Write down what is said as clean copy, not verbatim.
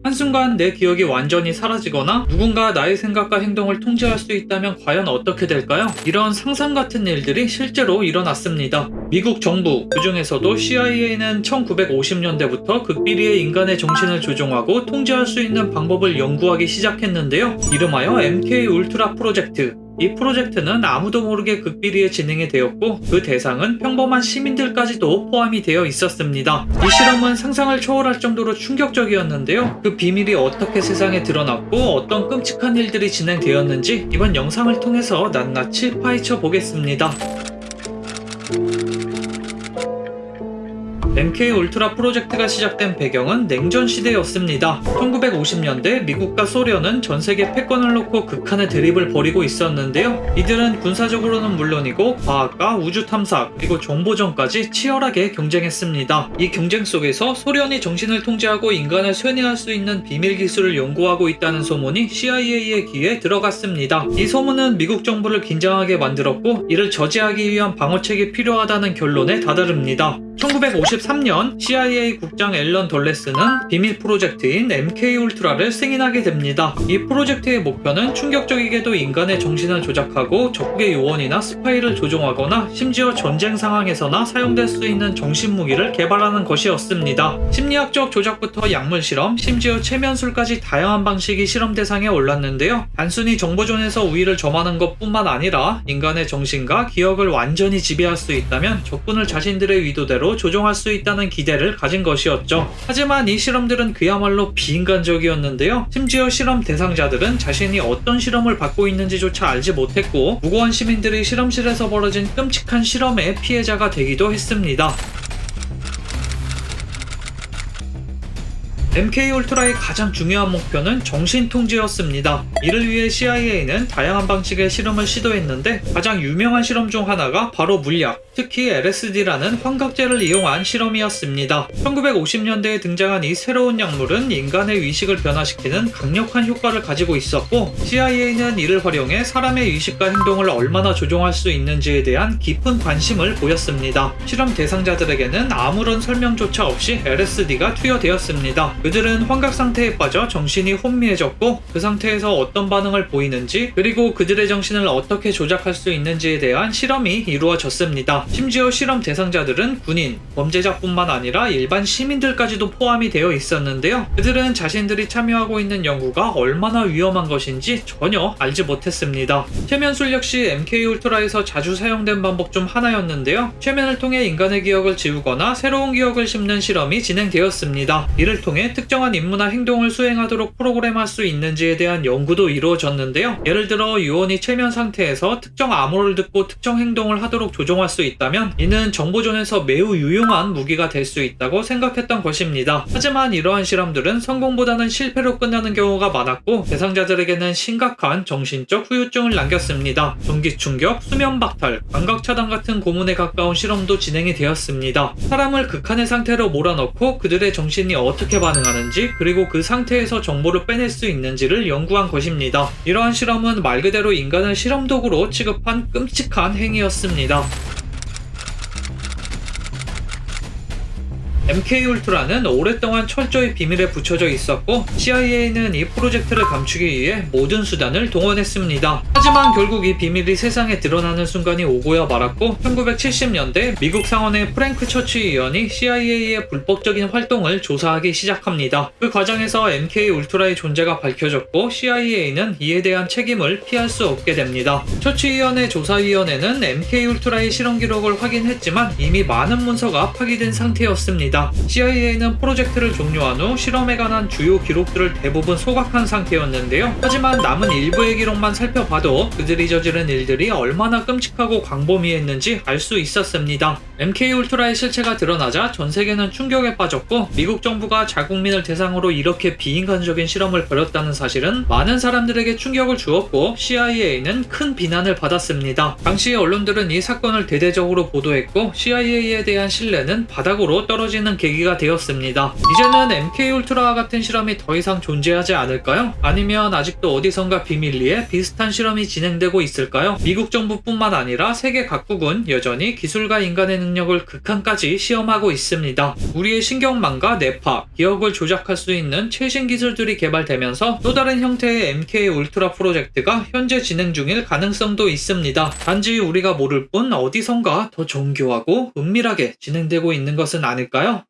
한순간 내 기억이 완전히 사라지거나 누군가 나의 생각과 행동을 통제할 수 있다면 과연 어떻게 될까요? 이런 상상 같은 일들이 실제로 일어났습니다. 미국 정부, 그중에서도 CIA는 1950년대부터 극비리의 인간의 정신을 조종하고 통제할 수 있는 방법을 연구하기 시작했는데요. 이름하여 MK 울트라 프로젝트. 이 프로젝트는 아무도 모르게 극비리에 진행이 되었고 그 대상은 평범한 시민들까지도 포함이 되어 있었습니다. 이 실험은 상상을 초월할 정도로 충격적이었는데요. 그 비밀이 어떻게 세상에 드러났고 어떤 끔찍한 일들이 진행되었는지 이번 영상을 통해서 낱낱이 파헤쳐 보겠습니다. MK 울트라 프로젝트가 시작된 배경은 냉전 시대였습니다. 1950년대 미국과 소련은 전 세계 패권을 놓고 극한의 대립을 벌이고 있었는데요. 이들은 군사적으로는 물론이고 과학과 우주 탐사 그리고 정보전까지 치열하게 경쟁했습니다. 이 경쟁 속에서 소련이 정신을 통제하고 인간을 쇠뇌할 수 있는 비밀 기술을 연구하고 있다는 소문이 CIA의 귀에 들어갔습니다. 이 소문은 미국 정부를 긴장하게 만들었고 이를 저지하기 위한 방어책이 필요하다는 결론에 다다릅니다. 1953년 CIA 국장 앨런 덜레스는 비밀 프로젝트인 MK 울트라를 승인하게 됩니다. 이 프로젝트의 목표는 충격적이게도 인간의 정신을 조작하고 적국의 요원이나 스파이를 조종하거나 심지어 전쟁 상황에서나 사용될 수 있는 정신무기를 개발하는 것이었습니다. 심리학적 조작부터 약물 실험, 심지어 체면술까지 다양한 방식이 실험 대상에 올랐는데요. 단순히 정보전에서 우위를 점하는 것뿐만 아니라 인간의 정신과 기억을 완전히 지배할 수 있다면 적군을 자신들의 의도대로 조종할 수 있다는 기대를 가진 것이었죠. 하지만 이 실험들은 그야말로 비인간적이었는데요. 심지어 실험 대상자들은 자신이 어떤 실험을 받고 있는지조차 알지 못했고 무고한 시민들이 실험실에서 벌어진 끔찍한 실험의 피해자가 되기도 했습니다. MK 울트라의 가장 중요한 목표는 정신통제였습니다. 이를 위해 CIA는 다양한 방식의 실험을 시도했는데 가장 유명한 실험 중 하나가 바로 물약, 특히 LSD라는 환각제를 이용한 실험이었습니다. 1950년대에 등장한 이 새로운 약물은 인간의 의식을 변화시키는 강력한 효과를 가지고 있었고 CIA는 이를 활용해 사람의 의식과 행동을 얼마나 조종할 수 있는지에 대한 깊은 관심을 보였습니다. 실험 대상자들에게는 아무런 설명조차 없이 LSD가 투여되었습니다. 그들은 환각 상태에 빠져 정신이 혼미해졌고 그 상태에서 어떤 반응을 보이는지 그리고 그들의 정신을 어떻게 조작할 수 있는지에 대한 실험이 이루어졌습니다. 심지어 실험 대상자들은 군인, 범죄자뿐만 아니라 일반 시민들까지도 포함이 되어 있었는데요. 그들은 자신들이 참여하고 있는 연구가 얼마나 위험한 것인지 전혀 알지 못했습니다. 최면술 역시 MK 울트라에서 자주 사용된 방법 중 하나였는데요. 최면을 통해 인간의 기억을 지우거나 새로운 기억을 심는 실험이 진행되었습니다. 이를 통해 특정한 임무나 행동을 수행하도록 프로그램할 수 있는지에 대한 연구도 이루어졌는데요. 예를 들어 요원이 최면 상태에서 특정 암호를 듣고 특정 행동을 하도록 조종할 수 있다면 이는 정보전에서 매우 유용한 무기가 될 수 있다고 생각했던 것입니다. 하지만 이러한 실험들은 성공보다는 실패로 끝나는 경우가 많았고 대상자들에게는 심각한 정신적 후유증을 남겼습니다. 전기 충격, 수면 박탈, 감각 차단 같은 고문에 가까운 실험도 진행이 되었습니다. 사람을 극한의 상태로 몰아넣고 그들의 정신이 어떻게 반응하는지 그리고 그 상태에서 정보를 빼낼 수 있는지를 연구한 것입니다. 이러한 실험은 말 그대로 인간을 실험도구로 취급한 끔찍한 행위였습니다. MK 울트라는 오랫동안 철저히 비밀에 붙여져 있었고 CIA는 이 프로젝트를 감추기 위해 모든 수단을 동원했습니다. 하지만 결국 이 비밀이 세상에 드러나는 순간이 오고야 말았고 1970년대 미국 상원의 프랭크 처치 의원이 CIA의 불법적인 활동을 조사하기 시작합니다. 그 과정에서 MK 울트라의 존재가 밝혀졌고 CIA는 이에 대한 책임을 피할 수 없게 됩니다. 처치 의원의 조사위원회는 MK 울트라의 실험 기록을 확인했지만 이미 많은 문서가 파기된 상태였습니다. CIA는 프로젝트를 종료한 후 실험에 관한 주요 기록들을 대부분 소각한 상태였는데요. 하지만 남은 일부의 기록만 살펴봐도 그들이 저지른 일들이 얼마나 끔찍하고 광범위했는지 알 수 있었습니다. MK 울트라의 실체가 드러나자 전 세계는 충격에 빠졌고 미국 정부가 자국민을 대상으로 이렇게 비인간적인 실험을 벌였다는 사실은 많은 사람들에게 충격을 주었고 CIA는 큰 비난을 받았습니다. 당시 언론들은 이 사건을 대대적으로 보도했고 CIA에 대한 신뢰는 바닥으로 떨어지는 하는 계기가 되었습니다. 이제는 MK 울트라와 같은 실험이 더 이상 존재하지 않을까요? 아니면 아직도 어디선가 비밀리에 비슷한 실험이 진행되고 있을까요? 미국 정부뿐만 아니라 세계 각국은 여전히 기술과 인간의 능력을 극한까지 시험하고 있습니다. 우리의 신경망과 뇌파, 기억을 조작할 수 있는 최신 기술들이 개발되면서 또 다른 형태의 MK 울트라 프로젝트가 현재 진행 중일 가능성도 있습니다. 단지 우리가 모를 뿐 어디선가 더 정교하고 은밀하게 진행되고 있는 것은 아닐까요?